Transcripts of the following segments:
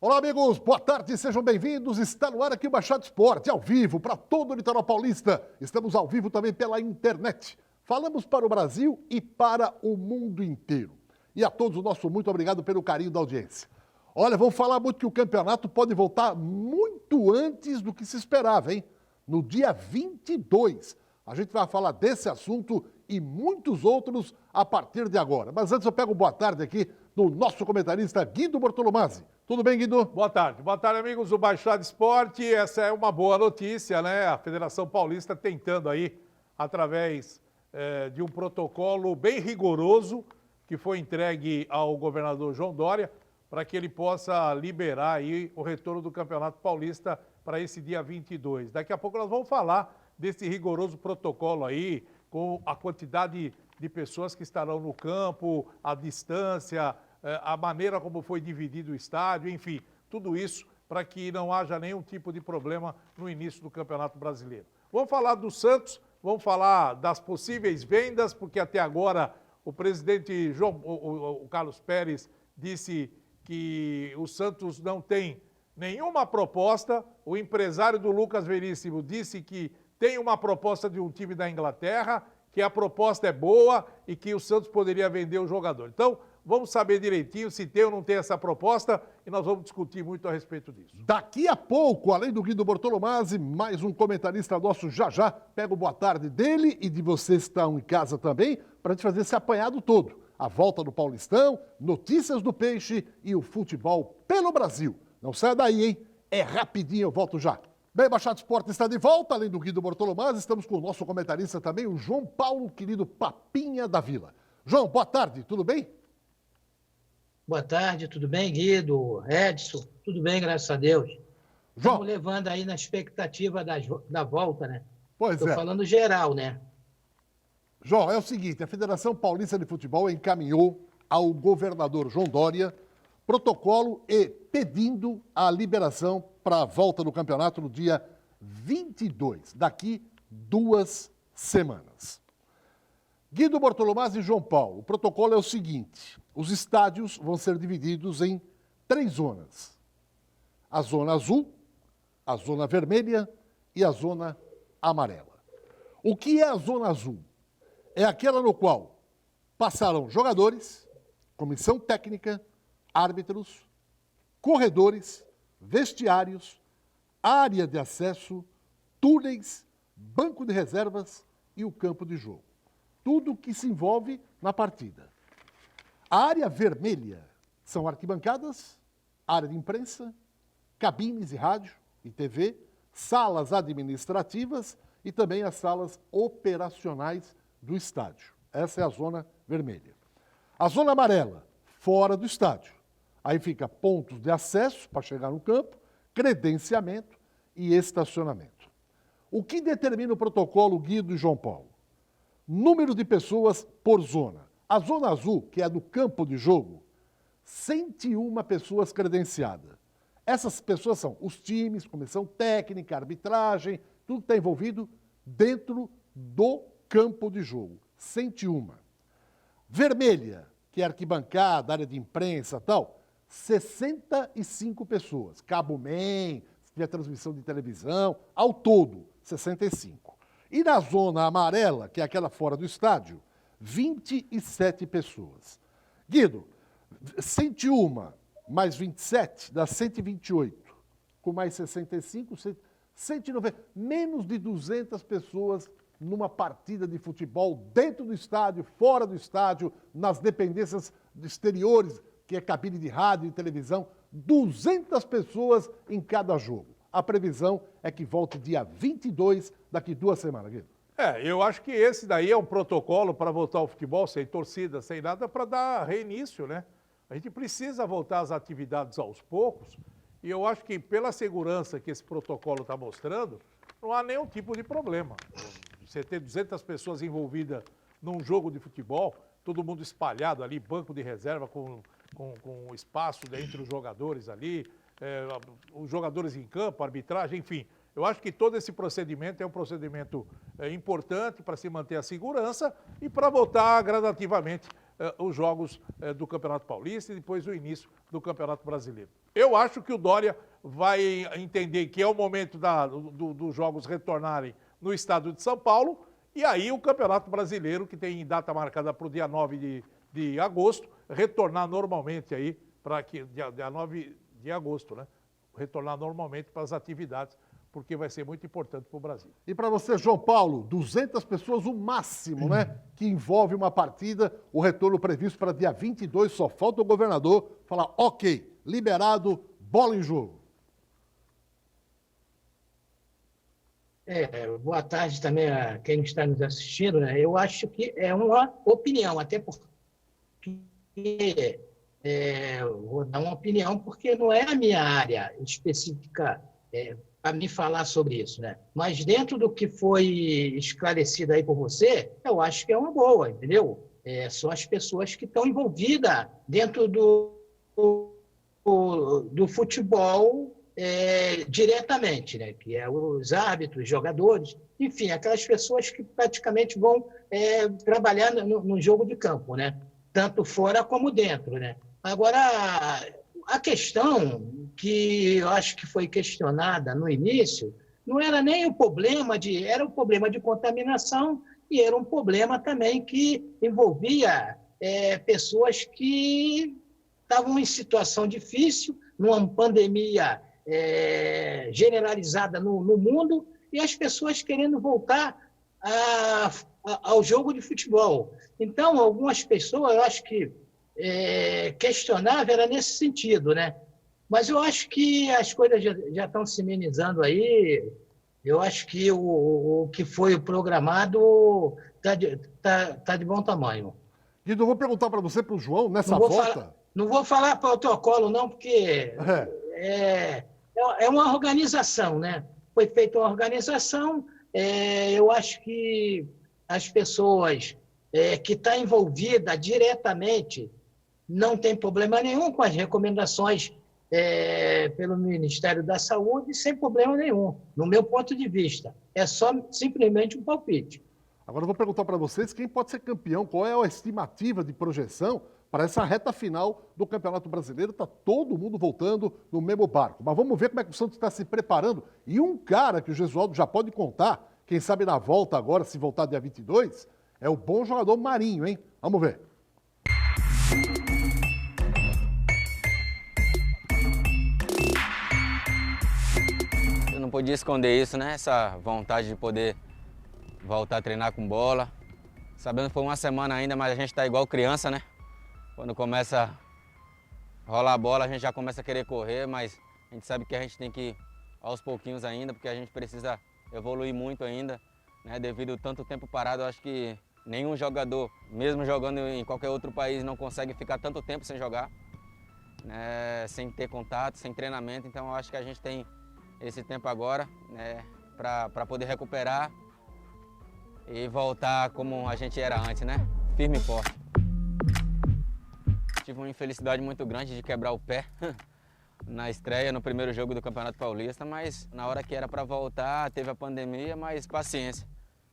Olá, amigos, boa tarde, sejam bem-vindos. Está no ar aqui o Baixada Esporte, ao vivo, para todo o litoral paulista. Estamos ao vivo também pela internet. Falamos para o Brasil e para o mundo inteiro. E a todos o nosso muito obrigado pelo carinho da audiência. Olha, vamos falar muito que o campeonato pode voltar muito antes do que se esperava, hein? No dia 22. A gente vai falar desse assunto e muitos outros a partir de agora. Mas antes eu pego boa tarde aqui do nosso comentarista Guido Bortolomazzi. Tudo bem, Guido? Boa tarde, amigos do Baixada Esporte. Essa é uma boa notícia, né? A Federação Paulista tentando aí, através de um protocolo bem rigoroso, que foi entregue ao governador João Dória, para que ele possa liberar aí o retorno do Campeonato Paulista para esse dia 22. Daqui a pouco nós vamos falar desse rigoroso protocolo aí, com a quantidade de pessoas que estarão no campo, a distância, a maneira como foi dividido o estádio, enfim, tudo isso para que não haja nenhum tipo de problema no início do Campeonato Brasileiro. Vamos falar do Santos, vamos falar das possíveis vendas, porque até agora o presidente o Carlos Pérez disse que o Santos não tem nenhuma proposta, o empresário do Lucas Veríssimo disse que tem uma proposta de um time da Inglaterra, que a proposta é boa e que o Santos poderia vender o jogador. Então, vamos saber direitinho se tem ou não tem essa proposta e nós vamos discutir muito a respeito disso. Daqui a pouco, além do Guido Bortolomazzi, mais um comentarista nosso já. Pega o boa tarde dele e de vocês que estão em casa também, para a gente fazer esse apanhado todo. A volta do Paulistão, notícias do Peixe e o futebol pelo Brasil. Não saia daí, hein? É rapidinho, eu volto já. Bem, Baixada Esporte está de volta, além do Guido Bortolomazzi, estamos com o nosso comentarista também, o João Paulo, querido Papinha da Vila. João, boa tarde, tudo bem? Boa tarde, tudo bem, Guido, Edson? Tudo bem, graças a Deus. João. Estamos levando aí na expectativa da volta, né? Pois Estou é. falando geral, né? João, é o seguinte, a Federação Paulista de Futebol encaminhou ao governador João Dória protocolo e pedindo a liberação para a volta do campeonato no dia 22, daqui 2 semanas. Guido Bortolomazzi e João Paulo, o protocolo é o seguinte, os estádios vão ser divididos em 3 zonas. A zona azul, a zona vermelha e a zona amarela. O que é a zona azul? É aquela no qual passarão jogadores, comissão técnica, árbitros, corredores, vestiários, área de acesso, túneis, banco de reservas e o campo de jogo. Tudo que se envolve na partida. A área vermelha são arquibancadas, área de imprensa, cabines de rádio e TV, salas administrativas e também as salas operacionais do estádio. Essa é a zona vermelha. A zona amarela, fora do estádio. Aí fica pontos de acesso para chegar no campo, credenciamento e estacionamento. O que determina o protocolo Guido e João Paulo? Número de pessoas por zona. A zona azul, que é a do campo de jogo, 101 pessoas credenciadas. Essas pessoas são os times, comissão técnica, arbitragem, tudo que está envolvido dentro do campo de jogo. 101. Vermelha, que é arquibancada, área de imprensa e tal, 65 pessoas. Cabo Man, se tiver transmissão de televisão, ao todo, 65. E na zona amarela, que é aquela fora do estádio, 27 pessoas. Guido, 101 mais 27 dá 128. Com mais 65, 190. Menos de 200 pessoas numa partida de futebol dentro do estádio, fora do estádio, nas dependências exteriores, que é cabine de rádio e televisão, 200 pessoas em cada jogo. A previsão é que volte dia 22, daqui 2 semanas, Guido. Eu acho que esse daí é um protocolo para voltar ao futebol, sem torcida, sem nada, para dar reinício, né? A gente precisa voltar às atividades aos poucos e eu acho que pela segurança que esse protocolo está mostrando, não há nenhum tipo de problema. Você ter 200 pessoas envolvidas num jogo de futebol, todo mundo espalhado ali, banco de reserva com espaço entre os jogadores ali, os jogadores em campo, arbitragem, enfim. Eu acho que todo esse procedimento é um procedimento importante para se manter a segurança e para voltar gradativamente os jogos do Campeonato Paulista e depois o início do Campeonato Brasileiro. Eu acho que o Dória vai entender que é o momento dos jogos retornarem no estado de São Paulo, e aí o Campeonato Brasileiro, que tem data marcada para o dia 9 de agosto, retornar normalmente aí, para que dia 9 de agosto, né? Retornar normalmente para as atividades, porque vai ser muito importante para o Brasil. E para você, João Paulo, 200 pessoas o máximo, né? Que envolve uma partida, o retorno previsto para dia 22, só falta o governador falar, ok, liberado, bola em jogo. Boa tarde também a quem está nos assistindo, né? Eu acho que é uma opinião, até porque vou dar uma opinião, porque não é a minha área específica para me falar sobre isso, né? Mas dentro do que foi esclarecido aí por você, eu acho que é uma boa, entendeu? São as pessoas que estão envolvidas dentro do futebol diretamente, né? Que é os árbitros, jogadores, enfim, aquelas pessoas que praticamente vão trabalhar no jogo de campo, né? Tanto fora como dentro, né? Agora, a questão que eu acho que foi questionada no início não era nem o problema era o problema de contaminação e era um problema também que envolvia pessoas que estavam em situação difícil, numa pandemia generalizada no mundo, e as pessoas querendo voltar ao jogo de futebol. Então, algumas pessoas, eu acho que questionável era nesse sentido, né? Mas eu acho que as coisas já estão se amenizando aí. Eu acho que o que foi programado está de bom tamanho. Guido, eu vou perguntar para você, para o João, nessa volta... Não vou falar protocolo, não, porque é uma organização, né? Foi feita uma organização, eu acho que as pessoas que estão envolvidas diretamente não tem problema nenhum com as recomendações pelo Ministério da Saúde, sem problema nenhum, no meu ponto de vista. É só simplesmente um palpite. Agora eu vou perguntar para vocês quem pode ser campeão, qual é a estimativa de projeção para essa reta final do Campeonato Brasileiro. Está todo mundo voltando no mesmo barco. Mas vamos ver como é que o Santos está se preparando. E um cara que o Gesualdo já pode contar, quem sabe na volta agora, se voltar dia 22, é o bom jogador Marinho, hein? Vamos ver. Eu não podia esconder isso, né? Essa vontade de poder voltar a treinar com bola. Sabendo que foi uma semana ainda, mas a gente está igual criança, né? Quando começa a rolar a bola, a gente já começa a querer correr, mas a gente sabe que a gente tem que ir aos pouquinhos ainda, porque a gente precisa evoluir muito ainda, né? Devido a tanto tempo parado, eu acho que nenhum jogador, mesmo jogando em qualquer outro país, não consegue ficar tanto tempo sem jogar, né? Sem ter contato, sem treinamento. Então eu acho que a gente tem esse tempo agora, né? Para poder recuperar e voltar como a gente era antes, né? Firme e forte. Tive uma infelicidade muito grande de quebrar o pé na estreia, no primeiro jogo do Campeonato Paulista, mas na hora que era para voltar, teve a pandemia, mas paciência.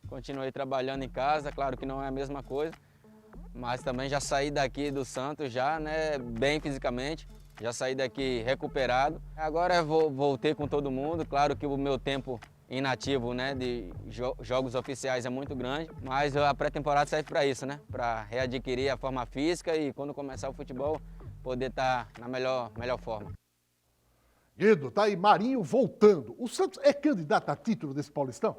Continuei trabalhando em casa, claro que não é a mesma coisa, mas também já saí daqui do Santos já, né, bem fisicamente, já saí daqui recuperado. Agora voltei com todo mundo, claro que o meu tempo inativo, né, de jogos oficiais é muito grande, mas a pré-temporada serve para isso, né, para readquirir a forma física e quando começar o futebol poder estar na melhor forma. Guido, tá aí Marinho voltando. O Santos é candidato a título desse Paulistão?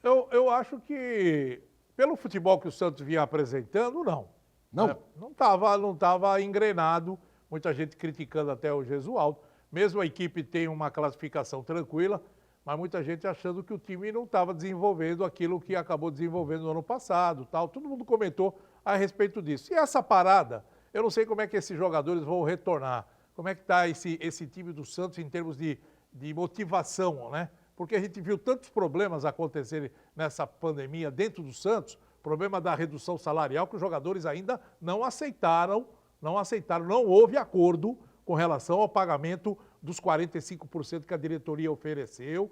Eu acho que, pelo futebol que o Santos vinha apresentando, não. Não? Não estava engrenado, muita gente criticando até o Gesualdo. Mesmo a equipe tem uma classificação tranquila, mas muita gente achando que o time não estava desenvolvendo aquilo que acabou desenvolvendo no ano passado, tal. Todo mundo comentou a respeito disso. E essa parada, eu não sei como é que esses jogadores vão retornar. Como é que está esse time do Santos em termos de motivação, né? Porque a gente viu tantos problemas acontecerem nessa pandemia dentro do Santos, problema da redução salarial que os jogadores ainda não aceitaram, não houve acordo com relação ao pagamento dos 45% que a diretoria ofereceu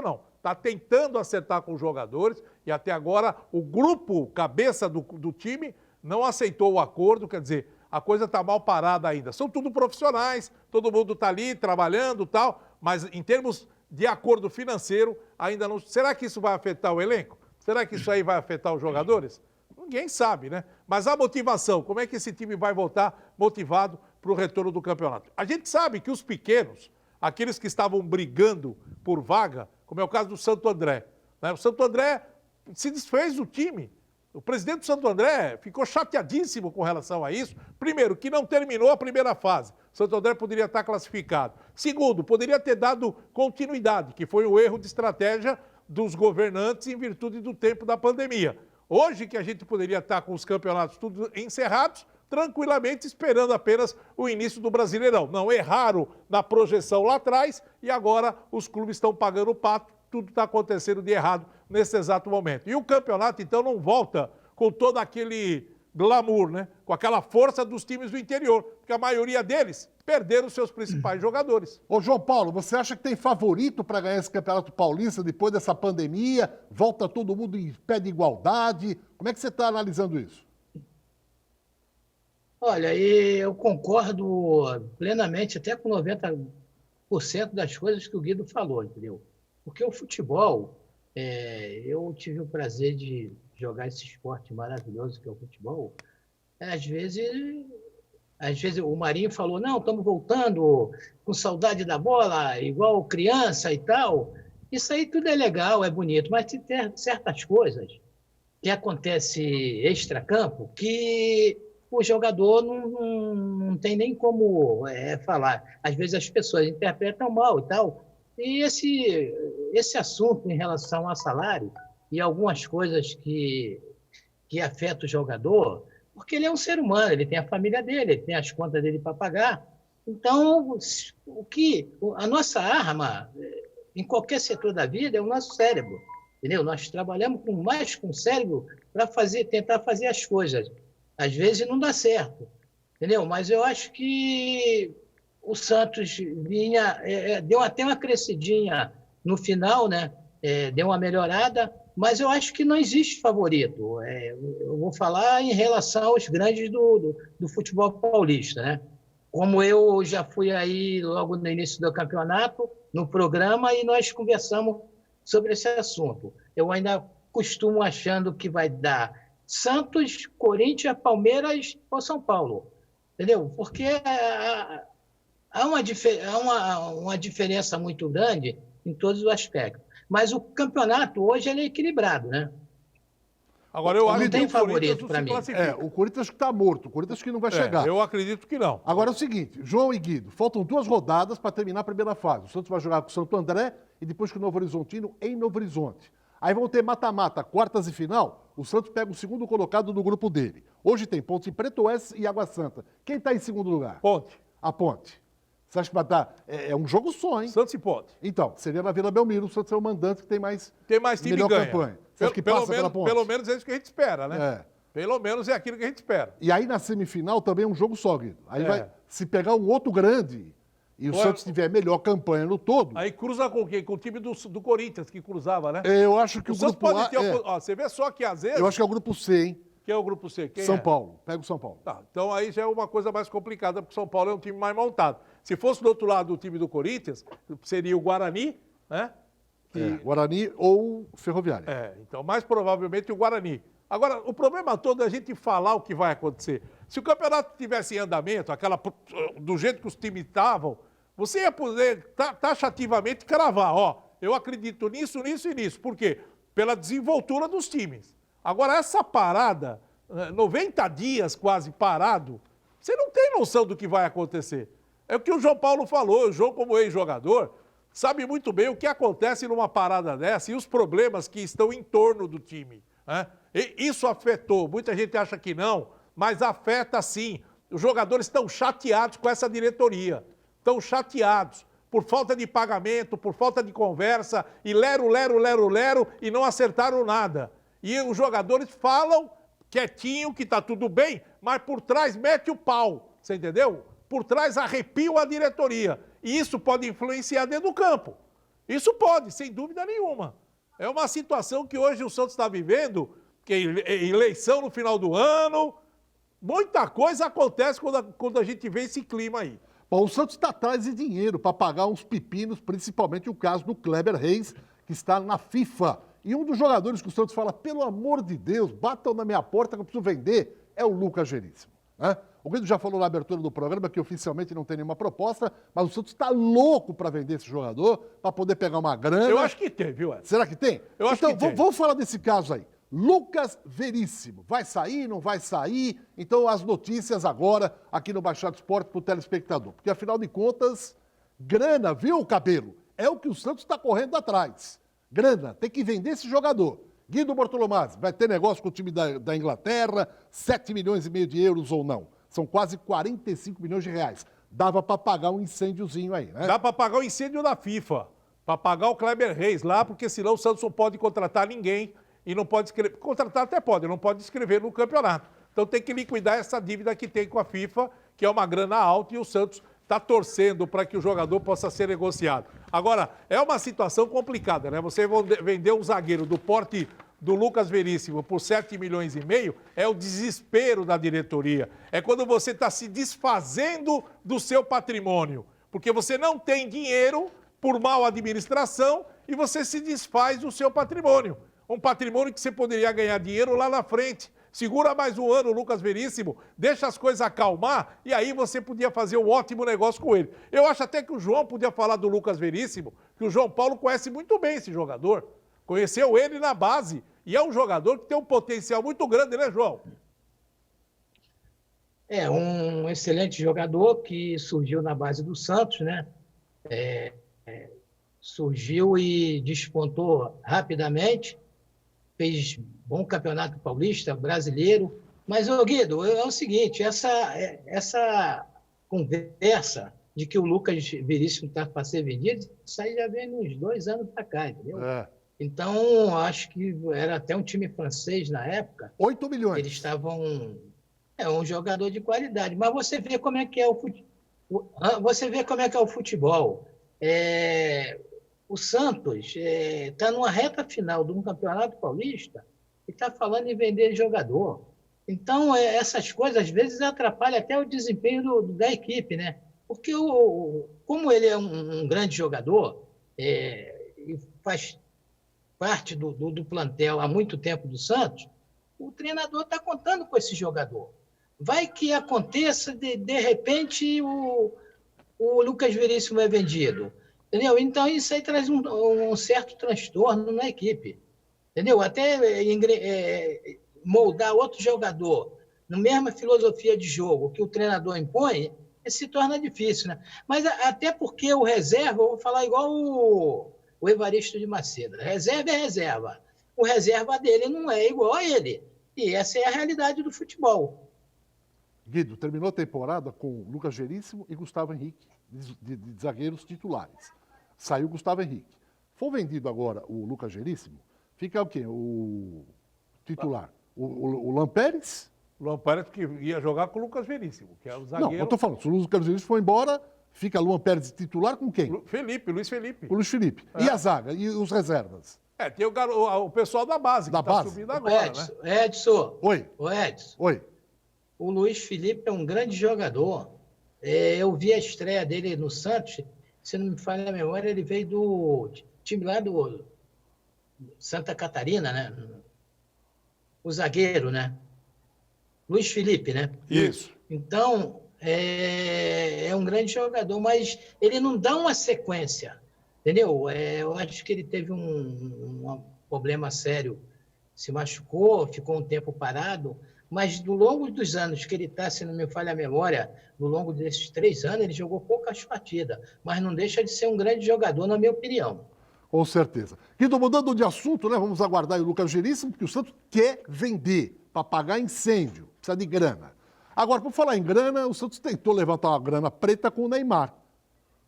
não, está tentando acertar com os jogadores e até agora o grupo cabeça do time não aceitou o acordo, quer dizer, a coisa está mal parada ainda. São tudo profissionais, todo mundo está ali trabalhando e tal, mas em termos de acordo financeiro, ainda não... Será que isso vai afetar o elenco? Será que isso aí vai afetar os jogadores? Ninguém sabe, né? Mas a motivação, como é que esse time vai voltar motivado para o retorno do campeonato? A gente sabe que os pequenos, aqueles que estavam brigando por vaga, como é o caso do Santo André, né? O Santo André se desfez do time. O presidente do Santo André ficou chateadíssimo com relação a isso. Primeiro, que não terminou a primeira fase. O Santo André poderia estar classificado. Segundo, poderia ter dado continuidade, que foi o erro de estratégia dos governantes em virtude do tempo da pandemia. Hoje que a gente poderia estar com os campeonatos tudo encerrados, tranquilamente esperando apenas o início do Brasileirão. Não, erraram na projeção lá atrás e agora os clubes estão pagando o pato, tudo está acontecendo de errado nesse exato momento. E o campeonato, então, não volta com todo aquele glamour, né? Com aquela força dos times do interior, porque a maioria deles perderam seus principais jogadores. Ô, João Paulo, você acha que tem favorito para ganhar esse Campeonato Paulista depois dessa pandemia? Volta todo mundo em pé de igualdade? Como é que você está analisando isso? Olha, eu concordo plenamente, até com 90% das coisas que o Guido falou, entendeu? Porque o futebol, eu tive o prazer de jogar esse esporte maravilhoso que é o futebol. Às vezes o Marinho falou, não, estamos voltando com saudade da bola, igual criança e tal. Isso aí tudo é legal, é bonito, mas tem certas coisas que acontecem extracampo que o jogador não tem nem como falar. Às vezes as pessoas interpretam mal e tal. E esse assunto em relação a salário e algumas coisas que afetam o jogador, porque ele é um ser humano, ele tem a família dele, ele tem as contas dele para pagar. Então, a nossa arma, em qualquer setor da vida, é o nosso cérebro. Entendeu? Nós trabalhamos mais com o cérebro para tentar fazer as coisas. Às vezes não dá certo, entendeu? Mas eu acho que o Santos deu até uma crescidinha no final, né? Deu uma melhorada, mas eu acho que não existe favorito. Eu vou falar em relação aos grandes do futebol paulista, né? Como eu já fui aí logo no início do campeonato, no programa, e nós conversamos sobre esse assunto. Eu ainda costumo achando que vai dar Santos, Corinthians, Palmeiras ou São Paulo, entendeu? Porque há uma diferença muito grande em todos os aspectos. Mas o campeonato hoje ele é equilibrado, né? Agora, eu acho não que tem o favorito Corinthians para mim. O Corinthians que está morto, o Corinthians que não vai chegar. Eu acredito que não. Agora é o seguinte, João e Guido, faltam 2 rodadas para terminar a primeira fase. O Santos vai jogar com o Santo André e depois com o Novo Horizontino em Novo Horizonte. Aí vão ter mata-mata, quartas e final. O Santos pega o segundo colocado do grupo dele. Hoje tem Ponte Preta, Oeste e Água Santa. Quem está em segundo lugar? Ponte. A Ponte. Você acha que vai dar? É um jogo só, hein? Santos e Ponte. Então, seria na Vila Belmiro. O Santos é o mandante que tem mais time melhor ganha. campanha. Você acha que passa pela Ponte? Pelo menos é isso que a gente espera, né? Pelo menos é aquilo que a gente espera. E aí na semifinal também é um jogo só, Guido. Aí vai se pegar um outro grande e o Santos tiver melhor campanha no todo... Aí cruza com quem? Com o time do Corinthians, que cruzava, né? Eu acho que o Santos grupo pode A... ter... Você vê só que às vezes... Eu acho que é o grupo C, hein? Quem é o grupo C? Quem São Paulo. Pega o São Paulo. Tá, então aí já é uma coisa mais complicada, porque o São Paulo é um time mais montado. Se fosse do outro lado do time do Corinthians, seria o Guarani, né? Guarani ou Ferroviária. Então mais provavelmente o Guarani. Agora, o problema todo é a gente falar o que vai acontecer. Se o campeonato tivesse em andamento, do jeito que os times estavam, você ia poder taxativamente cravar, eu acredito nisso, nisso e nisso. Por quê? Pela desenvoltura dos times. Agora, essa parada, 90 dias quase parado, você não tem noção do que vai acontecer. É o que o João Paulo falou, o João, como ex-jogador, sabe muito bem o que acontece numa parada dessa e os problemas que estão em torno do time, né? E isso afetou, muita gente acha que não, mas afeta sim. Os jogadores estão chateados com essa diretoria, estão chateados por falta de pagamento, por falta de conversa, e lero, e não acertaram nada. E os jogadores falam quietinho que está tudo bem, mas por trás mete o pau, você entendeu? Por trás arrepiam a diretoria. E isso pode influenciar dentro do campo. Isso pode, sem dúvida nenhuma. É uma situação que hoje o Santos está vivendo, que é eleição no final do ano, Muita coisa acontece quando a gente vê esse clima aí. Bom, o Santos está atrás de dinheiro para pagar uns pepinos, principalmente o caso do Kleber Reis, que está na FIFA. E um dos jogadores que o Santos fala, pelo amor de Deus, batam na minha porta que eu preciso vender, é o Lucas Veríssimo. Né? O Guido já falou na abertura do programa que oficialmente não tem nenhuma proposta, mas o Santos está louco para vender esse jogador, para poder pegar uma grana. Eu acho que tem, viu, Edson? Será que tem? Eu acho que tem. Vamos falar desse caso aí. Lucas Veríssimo. Vai sair, não vai sair? Então, as notícias agora aqui no Baixado Esporte para o telespectador. Porque, afinal de contas, grana, viu, Cabelo? É o que o Santos está correndo atrás. Grana, tem que vender esse jogador. Guido Bortolomazzi, vai ter negócio com o time da Inglaterra, 7 milhões e meio de euros ou não? São quase 45 milhões de reais. Dava para pagar um incêndiozinho aí, né? Dá para pagar o incêndio da FIFA, para pagar o Kleber Reis lá, porque senão o Santos não pode contratar ninguém e não pode escrever. Contratar até pode, não pode escrever no campeonato. Então tem que liquidar essa dívida que tem com a FIFA, que é uma grana alta, e o Santos está torcendo para que o jogador possa ser negociado. Agora, é uma situação complicada, né? Você vender um zagueiro do porte do Lucas Veríssimo por 7 milhões e meio é o desespero da diretoria. É quando você está se desfazendo do seu patrimônio, porque você não tem dinheiro por mal administração e você se desfaz do seu patrimônio. Um patrimônio que você poderia ganhar dinheiro lá na frente. Segura mais um ano o Lucas Veríssimo, deixa as coisas acalmar e aí você podia fazer um ótimo negócio com ele. Eu acho até que o João podia falar do Lucas Veríssimo, que o João Paulo conhece muito bem esse jogador. Conheceu ele na base e é um jogador que tem um potencial muito grande, né, João? É um excelente jogador que surgiu na base do Santos, né? Surgiu e despontou rapidamente, fez bom campeonato paulista, brasileiro. Mas, ô Guido, é o seguinte, essa conversa de que o Lucas Veríssimo está para ser vendido, isso aí já vem uns 2 anos para cá, entendeu? Então, acho que era até um time francês na época. 8 milhões. Eles estavam... É um jogador de qualidade. Mas você vê como é que é o futebol. Você vê como é que é o futebol. O Santos está numa reta final de um campeonato paulista e está falando em vender jogador. Então, essas coisas, às vezes, atrapalham até o desempenho da equipe, né? Porque, como ele é um grande jogador e faz parte do plantel há muito tempo do Santos, o treinador está contando com esse jogador. Vai que aconteça, de repente, o Lucas Veríssimo é vendido. Entendeu? Então, isso aí traz um certo transtorno na equipe. Entendeu? Até moldar outro jogador na mesma filosofia de jogo que o treinador impõe, se torna difícil, né? Mas até porque o reserva, eu vou falar igual o Evaristo de Macedo. Reserva é reserva. O reserva dele não é igual a ele. E essa é a realidade do futebol. Guido, terminou a temporada com Lucas Veríssimo e Gustavo Henrique, de zagueiros titulares. Saiu Gustavo Henrique. For vendido agora o Lucas Veríssimo, fica o quê? O titular. O Lampérez? O Lampérez que ia jogar com o Lucas Veríssimo, que é o zagueiro... Não, eu estou falando, se o Lucas Veríssimo for embora, fica Luan Pérez titular com quem? Luiz Felipe. Com o Luiz Felipe. E a zaga? E os reservas? Tem o pessoal da base, que está subindo agora, Edson, né? Edson. Oi. O Edson. Oi. O Luiz Felipe é um grande jogador. Eu vi a estreia dele no Santos, se não me falha a memória, ele veio do time lá do Santa Catarina, né? O zagueiro, né? Luiz Felipe, né? Isso. Então, é um grande jogador, mas ele não dá uma sequência, entendeu? Eu acho que ele teve um problema sério, se machucou, ficou um tempo parado, mas no longo dos anos que ele está, se não me falha a memória, no longo desses 3 anos, ele jogou poucas partidas, mas não deixa de ser um grande jogador, na minha opinião. Com certeza. Guido, mudando de assunto, né? Vamos aguardar o Lucas Veríssimo, porque o Santos quer vender para pagar incêndio, precisa de grana. Agora, por falar em grana, o Santos tentou levantar uma grana preta com o Neymar.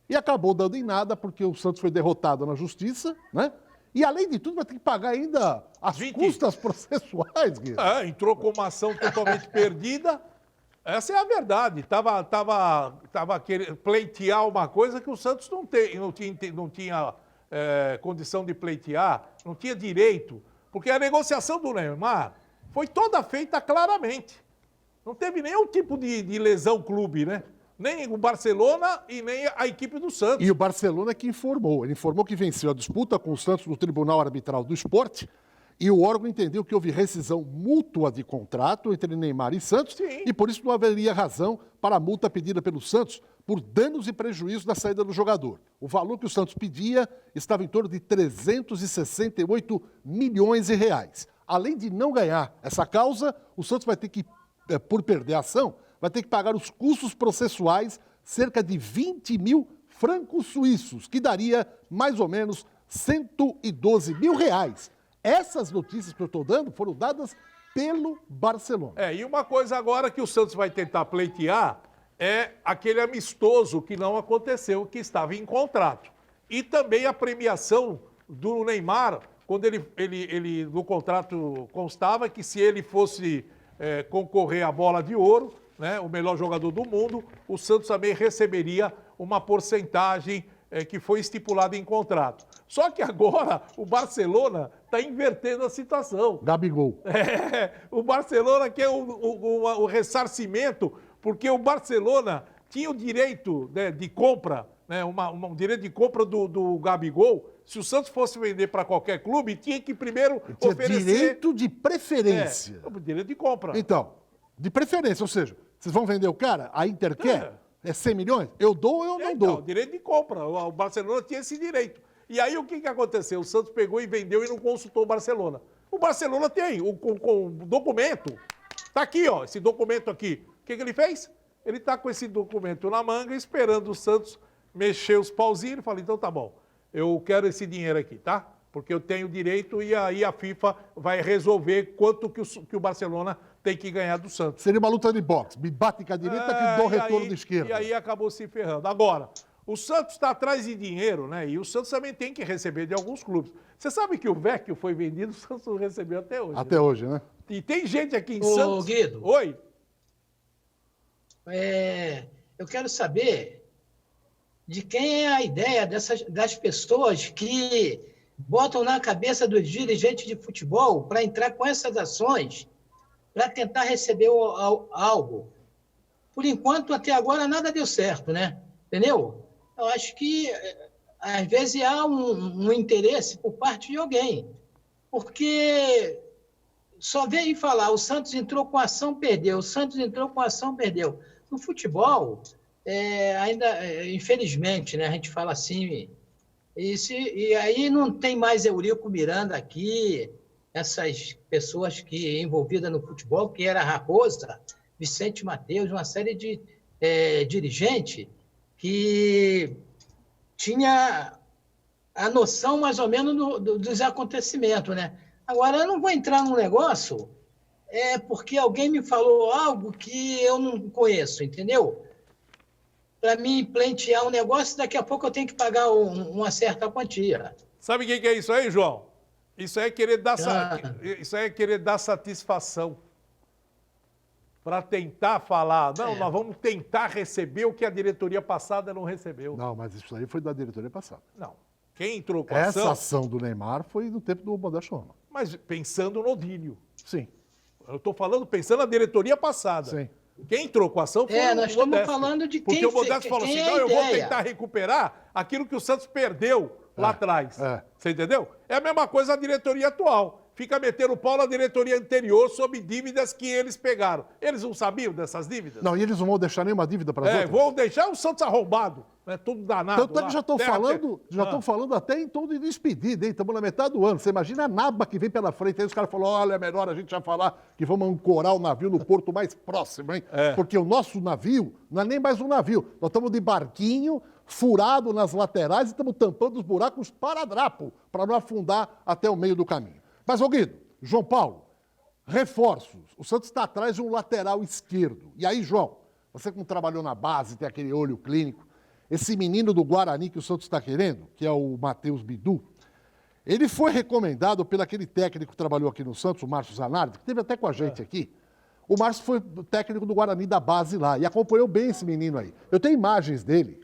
E acabou dando em nada, porque o Santos foi derrotado na justiça, né? E, além de tudo, vai ter que pagar ainda as custas processuais, Guido. Entrou com uma ação totalmente perdida. Essa é a verdade. Tava querendo pleitear uma coisa que o Santos não tinha condição de pleitear, não tinha direito. Porque a negociação do Neymar foi toda feita claramente. Não teve nenhum tipo de lesão clube, né? Nem o Barcelona e nem a equipe do Santos. E o Barcelona que informou. Ele informou que venceu a disputa com o Santos no Tribunal Arbitral do Esporte e o órgão entendeu que houve rescisão mútua de contrato entre Neymar e Santos. Sim. E por isso não haveria razão para a multa pedida pelo Santos por danos e prejuízos da saída do jogador. O valor que o Santos pedia estava em torno de 368 milhões de reais. Além de não ganhar essa causa, o Santos vai ter que, por perder a ação, vai ter que pagar os custos processuais, cerca de 20 mil francos suíços, que daria mais ou menos 112 mil reais. Essas notícias que eu estou dando foram dadas pelo Barcelona. E uma coisa agora que o Santos vai tentar pleitear é aquele amistoso que não aconteceu, que estava em contrato. E também a premiação do Neymar, quando ele no contrato constava que se ele fosse concorrer à bola de ouro, né, o melhor jogador do mundo, o Santos também receberia uma porcentagem que foi estipulada em contrato. Só que agora o Barcelona está invertendo a situação. Gabigol. O Barcelona quer o ressarcimento, porque o Barcelona tinha o direito, né, de compra, né, um direito de compra do Gabigol. Se o Santos fosse vender para qualquer clube, tinha que primeiro oferecer... Direito de preferência. Direito de compra. Então, de preferência, ou seja, vocês vão vender o cara, a Inter quer, é 100 milhões? Eu dou ou eu não dou? Direito de compra. O Barcelona tinha esse direito. E aí o que aconteceu? O Santos pegou e vendeu e não consultou o Barcelona. O Barcelona tem o documento. Está aqui, ó, esse documento aqui. O que ele fez? Ele está com esse documento na manga, esperando o Santos mexer os pauzinhos. Ele fala, então tá bom, eu quero esse dinheiro aqui, tá? Porque eu tenho direito e aí a FIFA vai resolver quanto que o Barcelona tem que ganhar do Santos. Seria uma luta de boxe. Me bate com a direita que dou retorno de esquerda. E aí acabou se ferrando. Agora, o Santos está atrás de dinheiro, né? E o Santos também tem que receber de alguns clubes. Você sabe que o Vecchio foi vendido, o Santos não recebeu até hoje. Até hoje, né? E tem gente aqui em Santos... Guido. Oi? Eu quero saber de quem é a ideia das pessoas que botam na cabeça dos dirigentes de futebol para entrar com essas ações para tentar receber algo. Por enquanto, até agora, nada deu certo, né? Entendeu? Eu acho que, às vezes, há um interesse por parte de alguém. Porque só veio falar, o Santos entrou com ação, perdeu. O Santos entrou com ação, perdeu. No futebol, ainda, infelizmente, né, a gente fala assim, e aí não tem mais Eurico Miranda aqui, essas pessoas que envolvidas no futebol, que era Raposa, Vicente Mateus, uma série de dirigentes que tinha a noção mais ou menos dos acontecimentos, né? Agora, eu não vou entrar num negócio porque alguém me falou algo que eu não conheço, entendeu? Para mim pleitear um negócio, daqui a pouco eu tenho que pagar uma certa quantia. Sabe o que é isso aí, João? Isso aí é querer dar satisfação. Para tentar falar, nós vamos tentar receber o que a diretoria passada não recebeu. Não, mas isso aí foi da diretoria passada. Não. Quem entrou com a ação... Essa ação do Neymar foi no tempo do Modesto Roma. Mas pensando no Odílio. Sim. Eu estou falando pensando na diretoria passada. Sim. Quem entrou com a ação foi o Modesto. Nós estamos falando de quem... Porque o Modesto falou assim, não, eu vou tentar recuperar aquilo que o Santos perdeu lá atrás. Você entendeu? É a mesma coisa a diretoria atual. Fica metendo o pau na diretoria anterior sobre dívidas que eles pegaram. Eles não sabiam dessas dívidas? Não, e eles não vão deixar nenhuma dívida para as outras? Vão deixar o Santos arrombado. Né? Tudo danado. Tanto é que já estão falando até em tom de despedida, hein? Estamos na metade do ano. Você imagina a naba que vem pela frente. Aí os caras falam, olha, é melhor a gente já falar que vamos ancorar o navio no porto mais próximo, hein? Porque o nosso navio não é nem mais um navio. Nós estamos de barquinho, furado nas laterais e estamos tampando os buracos para-drapo, para não afundar até o meio do caminho. Mas, ô Guido, João Paulo, reforços. O Santos está atrás de um lateral esquerdo. E aí, João, você que não trabalhou na base, tem aquele olho clínico, esse menino do Guarani que o Santos está querendo, que é o Matheus Bidu, ele foi recomendado pelo aquele técnico que trabalhou aqui no Santos, o Márcio Zanardi, que esteve até com a gente aqui. O Márcio foi técnico do Guarani da base lá e acompanhou bem esse menino aí. Eu tenho imagens dele,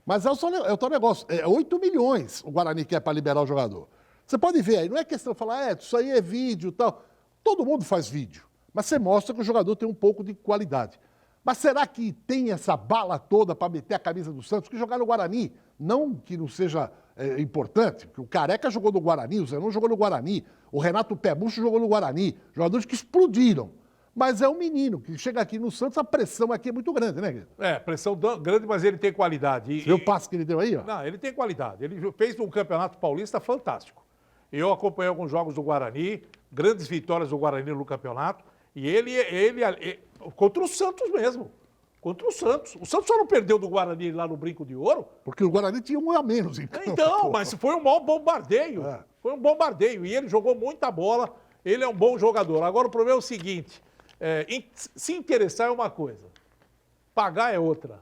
mas é o tal negócio. 8 milhões o Guarani quer para liberar o jogador. Você pode ver aí, não é questão de falar, isso aí é vídeo e tal. Todo mundo faz vídeo. Mas você mostra que o jogador tem um pouco de qualidade. Mas será que tem essa bala toda para meter a camisa do Santos? Que jogar no Guarani, não que não seja importante, porque o Careca jogou no Guarani, o Zenon jogou no Guarani, o Renato Pebucho jogou no Guarani, jogadores que explodiram. Mas é um menino que chega aqui no Santos, a pressão aqui é muito grande, né, Guilherme? Pressão grande, mas ele tem qualidade. Você viu o passe que ele deu aí, ó? Não, ele tem qualidade. Ele fez um campeonato paulista fantástico. Eu acompanhei alguns jogos do Guarani, grandes vitórias do Guarani no campeonato, e ele contra o Santos mesmo. Contra o Santos. O Santos só não perdeu do Guarani lá no Brinco de Ouro. Porque o Guarani tinha um a menos, então. Então, mas foi um maior bombardeio. Foi um bombardeio. E ele jogou muita bola. Ele é um bom jogador. Agora, o problema é o seguinte: se interessar é uma coisa, pagar é outra.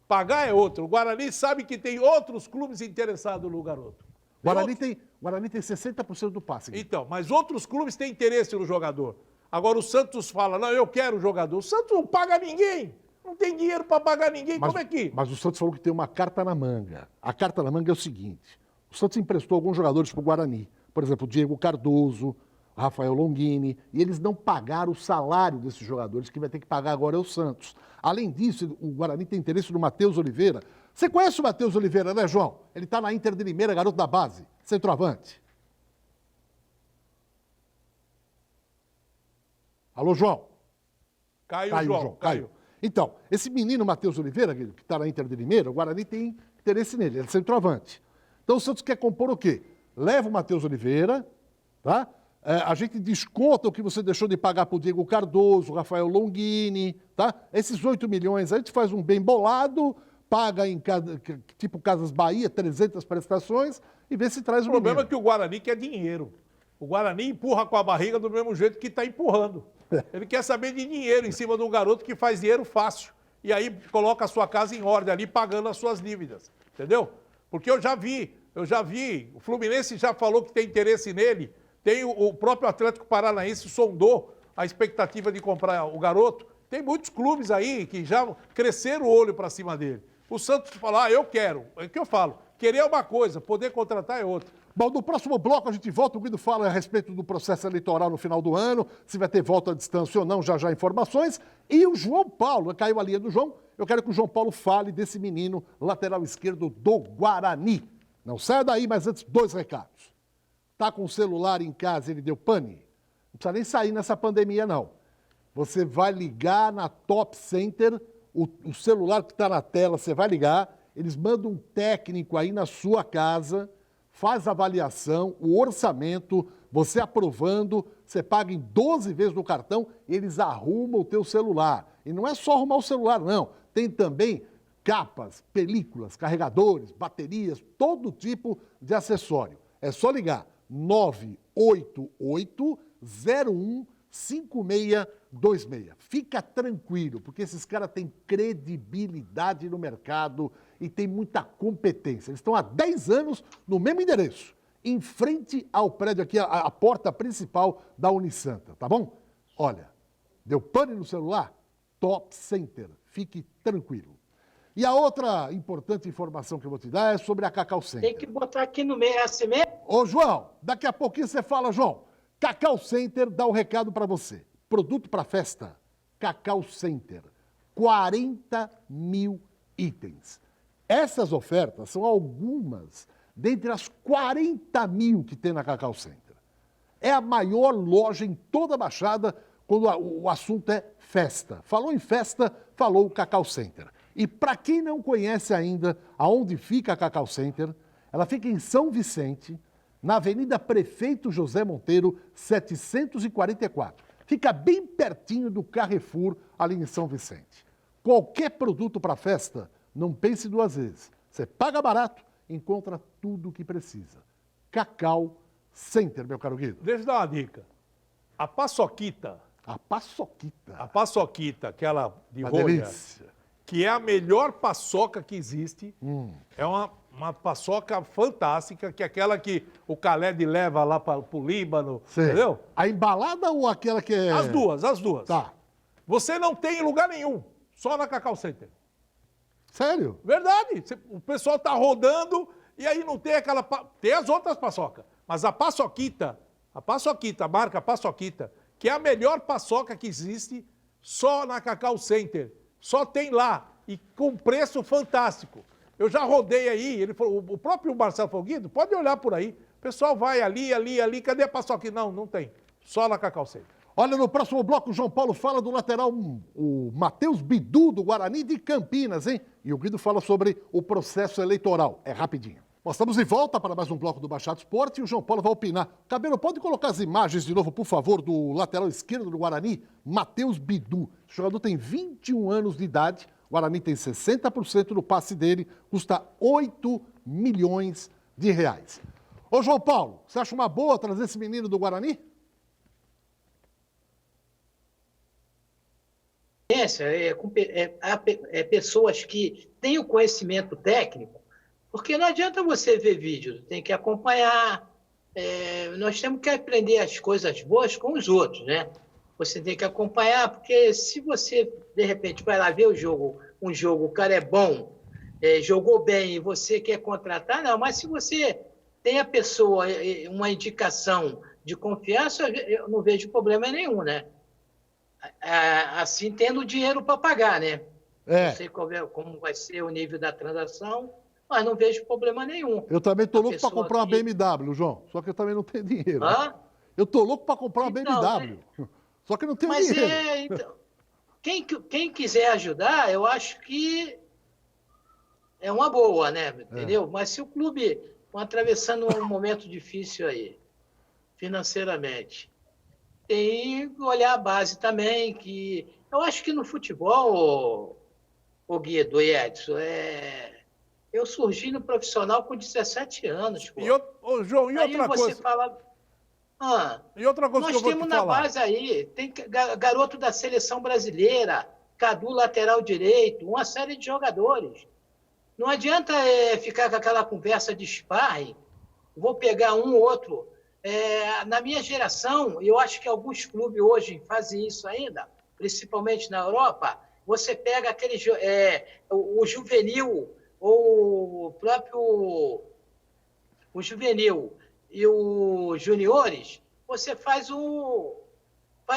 Pagar é outra. O Guarani sabe que tem outros clubes interessados no garoto. O Guarani tem 60% do passe. Então, mas outros clubes têm interesse no jogador. Agora o Santos fala, não, eu quero o jogador. O Santos não paga ninguém. Não tem dinheiro para pagar ninguém. Como é que? Mas o Santos falou que tem uma carta na manga. A carta na manga é o seguinte: o Santos emprestou alguns jogadores para o Guarani. Por exemplo, o Diego Cardoso, o Rafael Longini, e eles não pagaram o salário desses jogadores. Quem vai ter que pagar agora é o Santos. Além disso, o Guarani tem interesse no Matheus Oliveira. Você conhece o Matheus Oliveira, né, João? Ele está na Inter de Limeira, garoto da base, centroavante. Alô, João? Caiu, João. Então, esse menino Matheus Oliveira, que está na Inter de Limeira, o Guarani tem interesse nele, ele é centroavante. Então o Santos quer compor o quê? Leva o Matheus Oliveira, tá? A gente desconta o que você deixou de pagar para o Diego Cardoso, Rafael Longini, tá? Esses 8 milhões, a gente faz um bem bolado, paga em tipo Casas Bahia, 300 prestações e vê se traz o menino. O problema é que o Guarani quer dinheiro. O Guarani empurra com a barriga do mesmo jeito que está empurrando. Ele quer saber de dinheiro em cima de um garoto que faz dinheiro fácil. E aí coloca a sua casa em ordem ali, pagando as suas dívidas. Entendeu? Porque eu já vi, o Fluminense já falou que tem interesse nele, tem o próprio Atlético Paranaense sondou a expectativa de comprar o garoto. Tem muitos clubes aí que já cresceram o olho para cima dele. O Santos fala, eu quero. É o que eu falo. Querer é uma coisa, poder contratar é outra. Bom, no próximo bloco a gente volta, o Guido fala a respeito do processo eleitoral no final do ano, se vai ter volta à distância ou não, já informações. E o João Paulo, caiu a linha do João, eu quero que o João Paulo fale desse menino lateral esquerdo do Guarani. Não saia daí, mas antes, 2 recados. Tá com o celular em casa, ele deu pane? Não precisa nem sair nessa pandemia, não. Você vai ligar na Top Center, o celular que está na tela, você vai ligar, eles mandam um técnico aí na sua casa, faz a avaliação, o orçamento, você aprovando, você paga em 12 vezes no cartão, eles arrumam o teu celular. E não é só arrumar o celular, não. Tem também capas, películas, carregadores, baterias, todo tipo de acessório. É só ligar 988-015626. Fica tranquilo, porque esses caras têm credibilidade no mercado e tem muita competência. Eles estão há 10 anos no mesmo endereço, em frente ao prédio aqui, a porta principal da Unisanta, tá bom? Olha, deu pane no celular? Top Center, fique tranquilo. E a outra importante informação que eu vou te dar é sobre a Cacau Center. Tem que botar aqui no meio, é assim mesmo? Ô, João, daqui a pouquinho você fala, João. Cacau Center dá o recado para você. Produto para festa, Cacau Center, 40 mil itens. Essas ofertas são algumas dentre as 40 mil que tem na Cacau Center. É a maior loja em toda a Baixada quando o assunto é festa. Falou em festa, falou o Cacau Center. E para quem não conhece ainda aonde fica a Cacau Center, ela fica em São Vicente, na Avenida Prefeito José Monteiro, 744. Fica bem pertinho do Carrefour, ali em São Vicente. Qualquer produto para festa, não pense 2 vezes. Você paga barato, encontra tudo o que precisa. Cacau Center, meu caro Guido. Deixa eu dar uma dica. A paçoquita. A paçoquita. A paçoquita, aquela de Uma rolha, delícia. que é a melhor paçoca que existe. É uma paçoca fantástica, que é aquela que o Khaled leva lá para o Líbano, Sei. entendeu? A embalada ou aquela que é... As duas. Tá. Você não tem em lugar nenhum, só na Cacau Center. Sério? Verdade. O pessoal tá rodando e aí não tem aquela... Tem as outras paçocas, mas a paçoquita, a marca paçoquita, que é a melhor paçoca que existe, só na Cacau Center. Só tem lá, e com preço fantástico. Eu já rodei aí, ele falou, o próprio Marcelo Folguido, pode olhar por aí. O pessoal vai ali, cadê a paçoca? Não, não tem. Só na Cacau Center. Olha, no próximo bloco, o João Paulo fala do lateral, o Matheus Bidu, do Guarani de Campinas, hein? E o Guido fala sobre o processo eleitoral. É rapidinho. Nós estamos de volta para mais um bloco do Baixado Esporte e o João Paulo vai opinar. Cabelo, pode colocar as imagens de novo, por favor, do lateral esquerdo do Guarani, Matheus Bidu. O jogador tem 21 anos de idade, o Guarani tem 60% do passe dele, custa 8 milhões de reais. Ô, João Paulo, você acha uma boa trazer esse menino do Guarani? Pessoas que têm o conhecimento técnico, porque não adianta você ver vídeo, tem que acompanhar. Nós temos que aprender as coisas boas com os outros, né? Você tem que acompanhar, porque se você, de repente, vai lá ver um jogo, o cara é bom, jogou bem e você quer contratar, não, mas se você tem a pessoa, uma indicação de confiança, eu não vejo problema nenhum, né? Assim, tendo dinheiro para pagar, né? Não sei como vai ser o nível da transação, mas não vejo problema nenhum. Eu também estou louco para comprar uma BMW, João, só que eu também não tenho dinheiro. Hã? Eu estou louco para comprar uma BMW, só que eu não tenho dinheiro. Então, quem quiser ajudar, eu acho que é uma boa, né? Entendeu? Mas se o clube está atravessando um momento difícil aí, financeiramente, tem que olhar a base também, que eu acho que no futebol, o Guido e Edson, eu surgi no profissional com 17 anos. Pô. João, e aí outra você coisa? Fala, E outra coisa que eu vou te falar. Nós temos na base aí, tem garoto da seleção brasileira, Cadu, lateral direito, uma série de jogadores. Não adianta ficar com aquela conversa de sparring, vou pegar um ou outro. Na minha geração, eu acho que alguns clubes hoje fazem isso ainda, principalmente na Europa, você pega aquele o juvenil, ou o próprio o juvenil e os juniores, você faz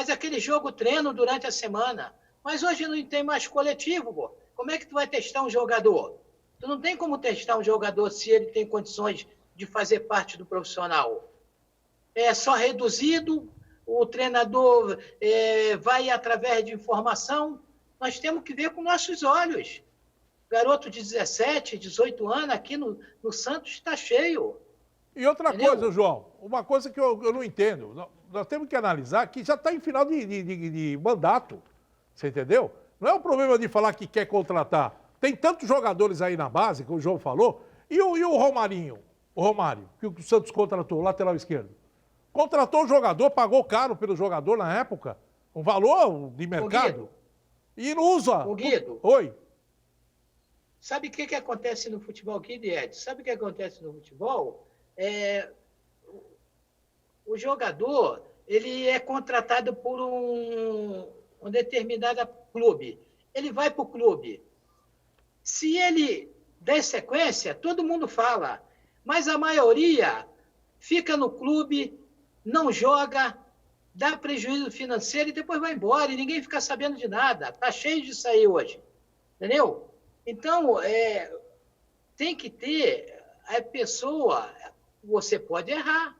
aquele jogo treino durante a semana. Mas hoje não tem mais coletivo, pô. Como é que tu vai testar um jogador? Tu não tem como testar um jogador se ele tem condições de fazer parte do profissional. É só reduzido, o treinador vai através de informação. Nós temos que ver com nossos olhos. Garoto de 17, 18 anos aqui no Santos está cheio. E outra Entendeu? coisa, João, uma coisa que eu não entendo, nós temos que analisar que já está em final de mandato, você entendeu? Não é um problema de falar que quer contratar. Tem tantos jogadores aí na base, que o João falou, e o Romarinho, o Romário, que o Santos contratou, lateral esquerdo. Contratou o jogador, pagou caro pelo jogador na época, um valor de mercado, e não usa. O Guido. Oi. Sabe o que acontece no futebol, Guido e Edson? Sabe o que acontece no futebol? O jogador, ele é contratado por um determinado clube. Ele vai para o clube. Se ele der sequência, todo mundo fala. Mas a maioria fica no clube, não joga, dá prejuízo financeiro e depois vai embora. E ninguém fica sabendo de nada. Está cheio disso aí hoje. Entendeu? Então, tem que ter a pessoa... Você pode errar.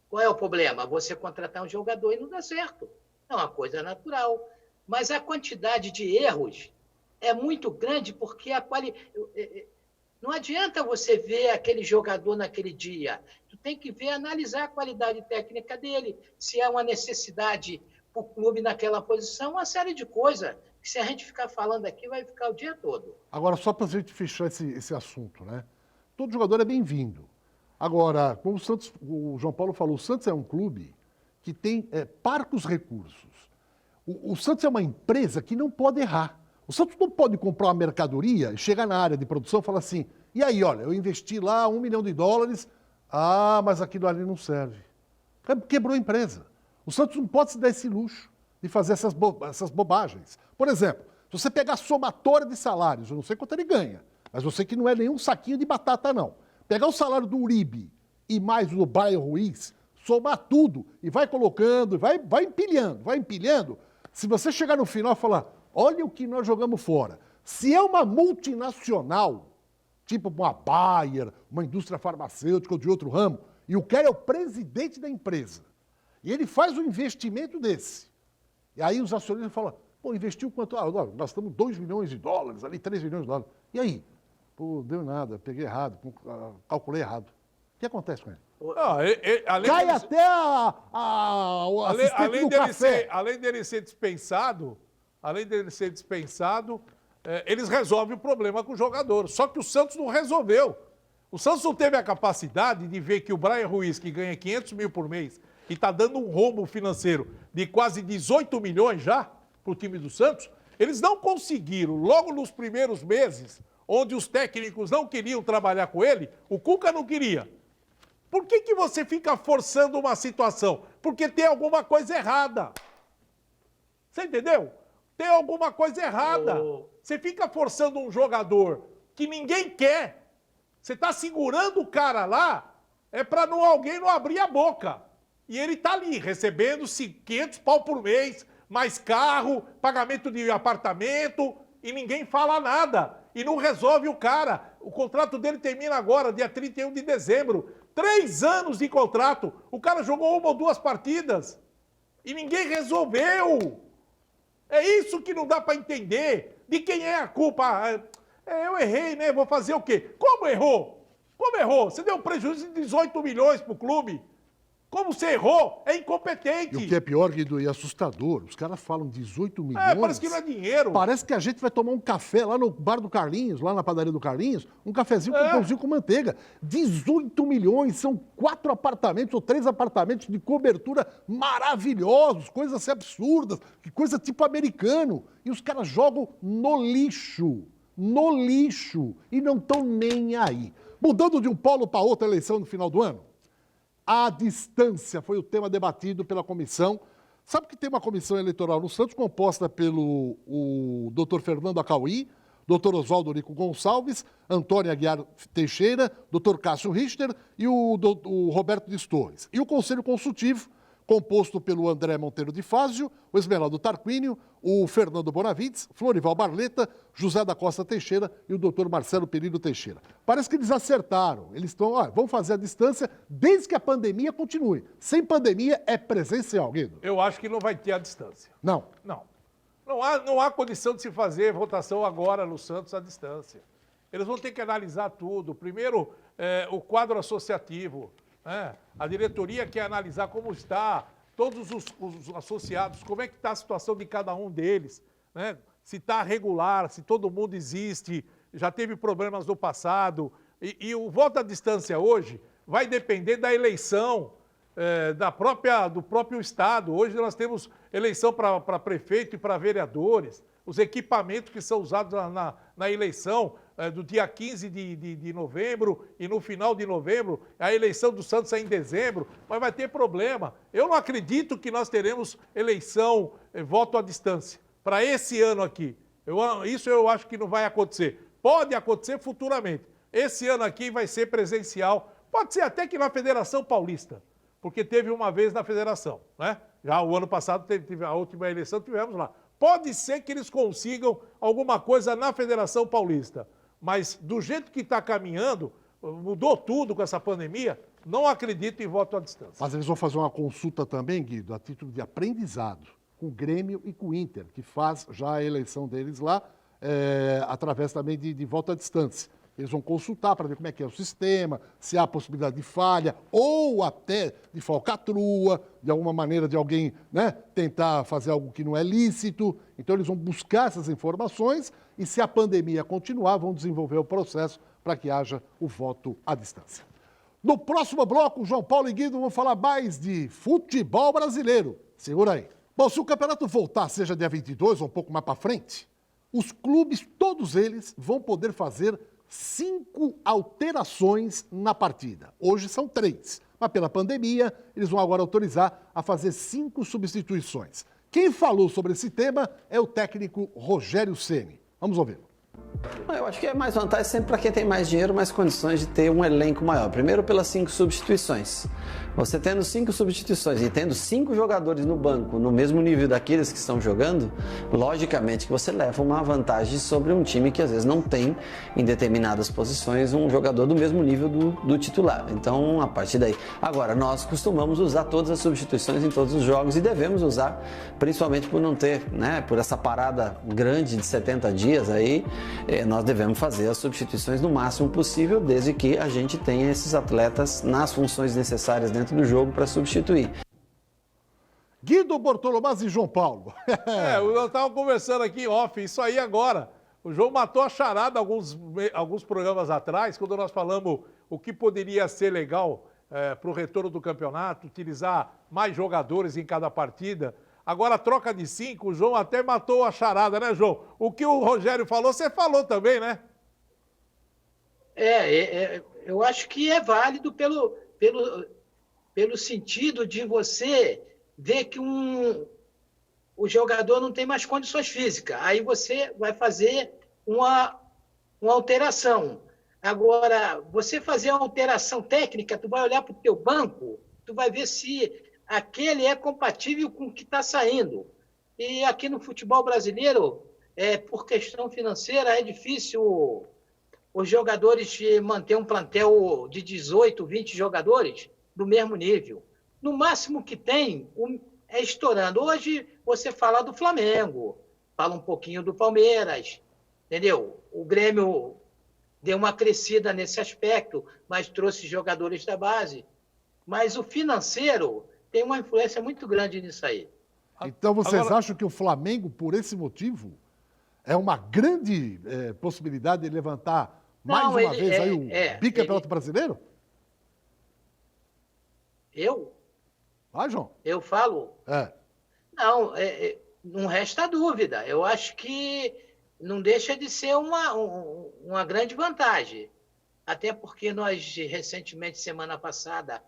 Qual é o problema? Você contratar um jogador e não dá certo. É uma coisa natural. Mas a quantidade de erros é muito grande porque não adianta você ver aquele jogador naquele dia. Tu tem que ver, analisar a qualidade técnica dele, se há uma necessidade para o clube naquela posição, uma série de coisas que se a gente ficar falando aqui vai ficar o dia todo. Agora, só para a gente fechar esse assunto, né? Todo jogador é bem-vindo. Agora, como o João Paulo falou, o Santos é um clube que tem parcos recursos. O Santos é uma empresa que não pode errar. O Santos não pode comprar uma mercadoria, chegar na área de produção e falar assim, e aí, olha, eu investi lá $1 milhão, mas aquilo ali não serve. Quebrou a empresa. O Santos não pode se dar esse luxo de fazer essas bobagens. Por exemplo, se você pegar a somatória de salários, eu não sei quanto ele ganha, mas eu sei que não é nenhum saquinho de batata, não. Pegar o salário do Uribe e mais o do Brian Ruiz, somar tudo e vai colocando, vai empilhando. Se você chegar no final e falar, olha o que nós jogamos fora. Se é uma multinacional, tipo uma Bayer, uma indústria farmacêutica ou de outro ramo, e o cara é o presidente da empresa, e ele faz um investimento desse, e aí os acionistas falam, pô, investiu quanto? Ah, nós gastamos 2 milhões de dólares, ali 3 milhões de dólares. E aí? Pô, deu nada, peguei errado, calculei errado. O que acontece com ele? Cai até a assistente do café. Além dele ser dispensado, eles resolvem o problema com o jogador. Só que o Santos não resolveu. O Santos não teve a capacidade de ver que o Brian Ruiz, que ganha 500 mil por mês, e está dando um rombo financeiro de quase 18 milhões já para o time do Santos, eles não conseguiram, logo nos primeiros meses, onde os técnicos não queriam trabalhar com ele, o Cuca não queria. Por que você fica forçando uma situação? Porque tem alguma coisa errada. Você entendeu? Tem alguma coisa errada. Você fica forçando um jogador que ninguém quer. Você está segurando o cara lá, é para alguém não abrir a boca. E ele está ali, recebendo 500 pau por mês, mais carro, pagamento de apartamento, e ninguém fala nada. E não resolve o cara. O contrato dele termina agora, dia 31 de dezembro. 3 anos de contrato. O cara jogou 1 ou 2 partidas. E ninguém resolveu. É isso que não dá para entender. De quem é a culpa? Eu errei, né? Vou fazer o quê? Como errou? Como errou? Você deu um prejuízo de 18 milhões pro clube. Como você errou? É incompetente. E o que é pior, Guido, e assustador, os caras falam 18 milhões. Parece que não é dinheiro. Parece que a gente vai tomar um café lá no bar do Carlinhos, lá na padaria do Carlinhos, um cafezinho com pãozinho com manteiga. 18 milhões, são 4 apartamentos ou 3 apartamentos de cobertura maravilhosos, coisas assim absurdas, que coisa tipo americano. E os caras jogam no lixo, e não estão nem aí. Mudando de um polo para outra eleição no final do ano, a distância foi o tema debatido pela comissão. Sabe que tem uma comissão eleitoral no Santos composta pelo Dr. Fernando Acauí, Dr. Oswaldo Rico Gonçalves, Antônio Aguiar Teixeira, Dr. Cássio Richter e o Roberto Dias Torres. E o Conselho Consultivo, composto pelo André Monteiro de Fázio, o Esmeraldo Tarquínio, o Fernando Bonavides, Florival Barleta, José da Costa Teixeira e o doutor Marcelo Perillo Teixeira. Parece que eles acertaram. Eles estão, vão fazer a distância desde que a pandemia continue. Sem pandemia é presencial, Guido. Eu acho que não vai ter a distância. Não. Não há condição de se fazer votação agora no Santos à distância. Eles vão ter que analisar tudo. Primeiro, o quadro associativo. A diretoria quer analisar como está, todos os associados, como é que está a situação de cada um deles, né? Se está regular, se todo mundo existe, já teve problemas no passado. E o voto à distância hoje vai depender da eleição do próprio Estado. Hoje nós temos eleição para prefeito e para vereadores, os equipamentos que são usados na eleição do dia 15 de novembro e no final de novembro, a eleição do Santos é em dezembro, mas vai ter problema. Eu não acredito que nós teremos eleição, voto à distância, para esse ano aqui. Isso eu acho que não vai acontecer. Pode acontecer futuramente. Esse ano aqui vai ser presencial, pode ser até que na Federação Paulista, porque teve uma vez na Federação, né? Já o ano passado, teve a última eleição, tivemos lá. Pode ser que eles consigam alguma coisa na Federação Paulista, mas do jeito que está caminhando, mudou tudo com essa pandemia, não acredito em voto à distância. Mas eles vão fazer uma consulta também, Guido, a título de aprendizado, com o Grêmio e com o Inter, que faz já a eleição deles lá, através também de voto à distância. Eles vão consultar para ver como é que é o sistema, se há possibilidade de falha ou até de falcatrua, de alguma maneira de alguém, né, tentar fazer algo que não é lícito. Então eles vão buscar essas informações e, se a pandemia continuar, vão desenvolver o processo para que haja o voto à distância. No próximo bloco, João Paulo e Guido vão falar mais de futebol brasileiro. Segura aí. Bom, se o campeonato voltar, seja dia 22 ou um pouco mais para frente, os clubes, todos eles, vão poder fazer 5 alterações na partida. Hoje são 3, mas pela pandemia eles vão agora autorizar a fazer 5 substituições. Quem falou sobre esse tema é o técnico Rogério Ceni. Vamos ouvi-lo. Eu acho que é mais vantagem sempre para quem tem mais dinheiro, mais condições de ter um elenco maior. Primeiro pelas 5 substituições. Você tendo 5 substituições e tendo 5 jogadores no banco, no mesmo nível daqueles que estão jogando, logicamente que você leva uma vantagem sobre um time que às vezes não tem, em determinadas posições, um jogador do mesmo nível do titular. Então, a partir daí. Agora, nós costumamos usar todas as substituições em todos os jogos e devemos usar, principalmente por não ter, né, por essa parada grande de 70 dias aí, nós devemos fazer as substituições no máximo possível, desde que a gente tenha esses atletas nas funções necessárias dentro do jogo para substituir. Guido Bortolomaz e João Paulo. Eu estava conversando aqui em off, isso aí agora. O João matou a charada alguns programas atrás, quando nós falamos o que poderia ser legal para o retorno do campeonato, utilizar mais jogadores em cada partida. Agora, a troca de 5, o João até matou a charada, né, João? O que o Rogério falou, você falou também, né? Eu acho que é válido pelo sentido de você ver que o jogador não tem mais condições físicas. Aí você vai fazer uma alteração. Agora, você fazer uma alteração técnica, tu vai olhar para o teu banco, tu vai ver se aquele é compatível com o que está saindo. E aqui no futebol brasileiro, por questão financeira, é difícil os jogadores manter um plantel de 18, 20 jogadores do mesmo nível. No máximo que tem é estourando. Hoje, você fala do Flamengo, fala um pouquinho do Palmeiras, entendeu? O Grêmio deu uma crescida nesse aspecto, mas trouxe jogadores da base. Mas o financeiro tem uma influência muito grande nisso aí. Então vocês acham que o Flamengo, por esse motivo, é uma grande possibilidade de levantar mais uma vez aí o bicampeonato brasileiro? João? Eu falo? Não, não resta dúvida. Eu acho que não deixa de ser uma grande vantagem. Até porque nós, recentemente, semana passada,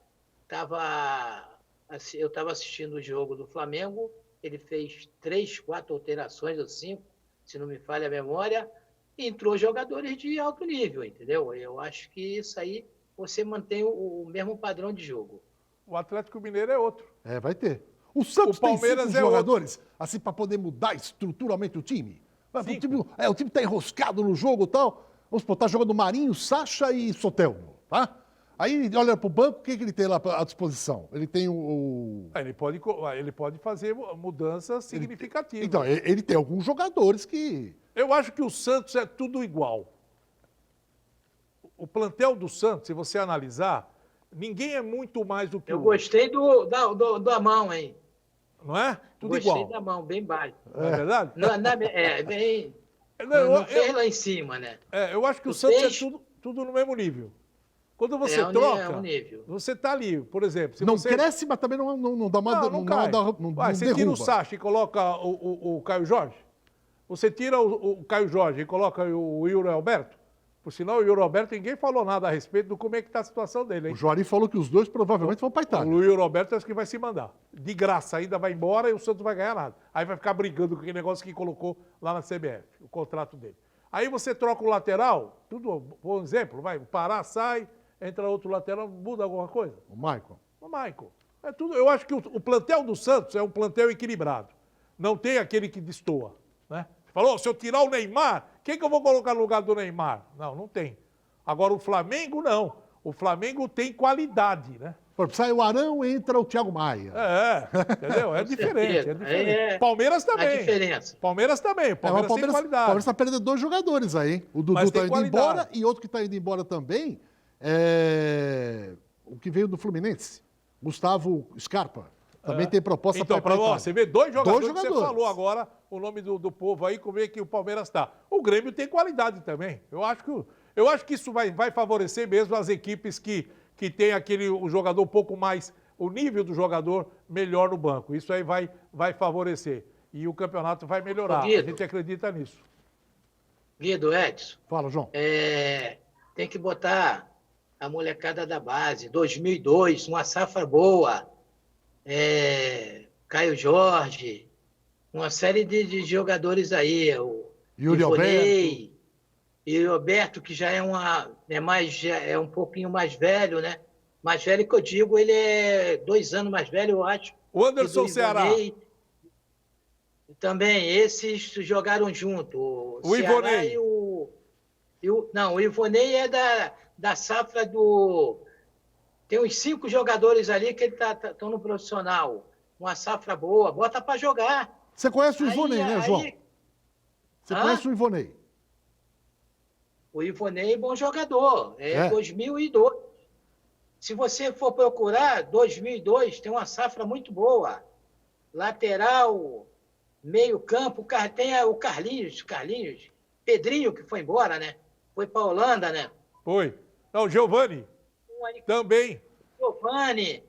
eu estava assistindo o jogo do Flamengo, ele fez 3, 4 alterações, ou 5, se não me falha a memória, e entrou jogadores de alto nível, entendeu? Eu acho que isso aí, você mantém o mesmo padrão de jogo. O Atlético Mineiro é outro. Vai ter. O Santos tem 5 é jogadores, assim, para poder mudar estruturalmente o time. O time está enroscado no jogo e tal. Vamos supor, está jogando Marinho, Sacha e Soteldo, tá? Aí olha para o banco, o que ele tem lá à disposição? Ele tem Ele pode fazer mudanças significativas. Então, ele tem alguns jogadores que... Eu acho que o Santos é tudo igual. O plantel do Santos, se você analisar, ninguém é muito mais do que Eu gostei da mão, hein? Não é? Tudo gostei igual. Da mão, bem baixo. Não é verdade? Bem... Não fez lá em cima, né? Eu acho que o Santos é tudo no mesmo nível. Quando você troca, você está ali, por exemplo... Se não você... cresce, mas também não dá uma... Não cai. Você tira o Sacha e coloca o Caio Jorge? Você tira o Caio Jorge e coloca o Yuri Alberto? Por sinal, o Yuri Alberto, ninguém falou nada a respeito do como é que está a situação dele, hein? O Juari falou que os dois provavelmente vão para a Itália. O Yuri Alberto acho que vai se mandar. De graça, ainda vai embora e o Santos vai ganhar nada. Aí vai ficar brigando com aquele negócio que colocou lá na CBF, o contrato dele. Aí você troca o lateral, por exemplo, o Pará sai, entra outro lateral, muda alguma coisa? O Maicon. Eu acho que o plantel do Santos é um plantel equilibrado. Não tem aquele que destoa, né? Falou, se eu tirar o Neymar, quem que eu vou colocar no lugar do Neymar? Não tem. Agora, o Flamengo, não. O Flamengo tem qualidade, né? Sai o Arão, entra o Thiago Maia. Entendeu? É diferente. Palmeiras também. A diferença. Palmeiras também. Palmeiras tem qualidade. O Palmeiras está perdendo 2 jogadores aí, hein? O Dudu está indo embora e outro que está indo embora também é o que veio do Fluminense, Gustavo Scarpa. Também tem proposta para ir para Itália. Você vê 2 jogadores que você falou agora, o nome do povo aí, como é que o Palmeiras está. O Grêmio tem qualidade também. Eu acho que isso vai favorecer mesmo as equipes que tem o jogador um pouco mais, o nível do jogador melhor no banco. Isso aí vai favorecer. E o campeonato vai melhorar. Guido, a gente acredita nisso. Guido, Edson. Fala, João. Tem que botar a molecada da base. 2002, uma safra boa. Caio Jorge, uma série de jogadores aí, o Yuri Alberto. E o Roberto, que já é um pouquinho mais velho, né? Mais velho que eu digo, ele é 2 anos mais velho, eu acho. O Anderson do Ceará. Ivonei. Também, esses jogaram junto. O Ceará Ivonei. Não, o Ivonei é da safra do... Tem uns 5 jogadores ali que estão no profissional. Uma safra boa, bota para jogar. Você conhece o Ivonei, né, João? Você Hã? conhece o Ivonei? O Ivonei é bom jogador, é 2002. Se você for procurar, 2002 tem uma safra muito boa. Lateral, meio campo, tem o Carlinhos, Pedrinho, que foi embora, né? Foi para a Holanda, né? Foi. Não, Giovani. Também. Giovani,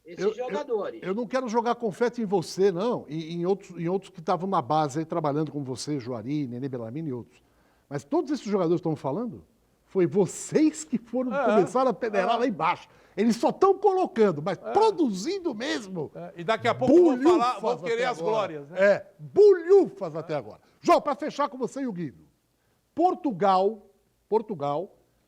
esses jogadores. Eu não quero jogar confete em você, não, e em outros que estavam na base aí, trabalhando com você, Juari, Nenê Bellamini e outros. Mas todos esses jogadores que estão falando, foi vocês que foram começar a peneirar lá embaixo. Eles só estão colocando, mas produzindo mesmo. E daqui a pouco vão querer as glórias, né? Bulhufas até agora. João, para fechar com você e o Guido. Portugal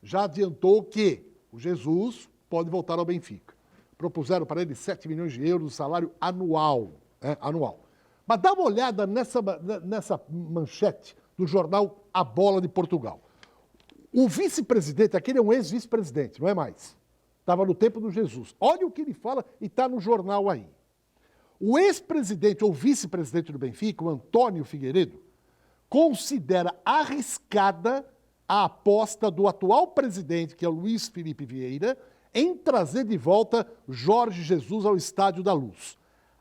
já adiantou que o Jesus pode voltar ao Benfica. Propuseram para ele 7 milhões de euros de salário anual. Anual. Mas dá uma olhada nessa manchete do jornal A Bola de Portugal. O vice-presidente, aquele é um ex-vice-presidente, não é mais. Estava no tempo do Jesus. Olha o que ele fala e está no jornal aí. O ex-presidente ou vice-presidente do Benfica, o Antônio Figueiredo, considera arriscada a aposta do atual presidente, que é o Luís Felipe Vieira, em trazer de volta Jorge Jesus ao Estádio da Luz.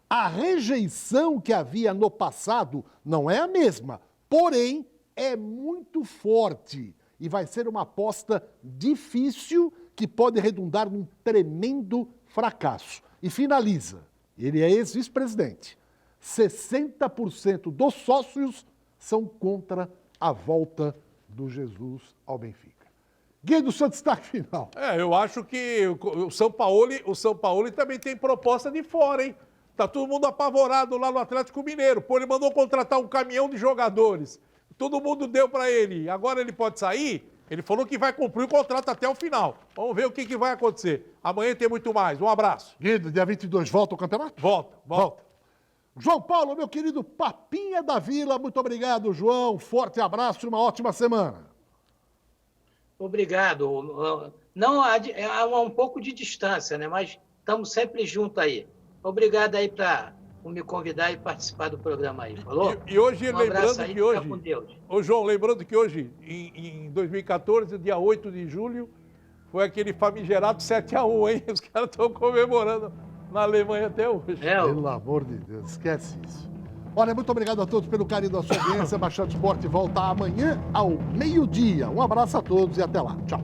A rejeição que havia no passado não é a mesma, porém é muito forte e vai ser uma aposta difícil que pode redundar num tremendo fracasso. E finaliza, ele é ex-vice-presidente, 60% dos sócios são contra a volta do Jesus ao Benfica. Guido, seu destaque final. Eu acho que o São Paulo também tem proposta de fora, hein? Tá todo mundo apavorado lá no Atlético Mineiro. Pô, ele mandou contratar um caminhão de jogadores. Todo mundo deu para ele. Agora ele pode sair? Ele falou que vai cumprir o contrato até o final. Vamos ver o que vai acontecer. Amanhã tem muito mais. Um abraço. Guido, dia 22, volta ao campeonato? Volta. João Paulo, meu querido Papinha da Vila, muito obrigado, João. Forte abraço e uma ótima semana. Obrigado. Não, há um pouco de distância, né? Mas estamos sempre juntos aí. Obrigado aí por me convidar e participar do programa aí, falou? E hoje, um abraço aí, lembrando que fica com Deus. Ô João, lembrando que hoje, em 2014, dia 8 de julho, foi aquele famigerado 7-1, hein? Os caras estão comemorando na Alemanha até hoje. Pelo amor de Deus, esquece isso. Olha, muito obrigado a todos pelo carinho da sua audiência. Baixada Esporte volta amanhã ao meio-dia. Um abraço a todos e até lá. Tchau.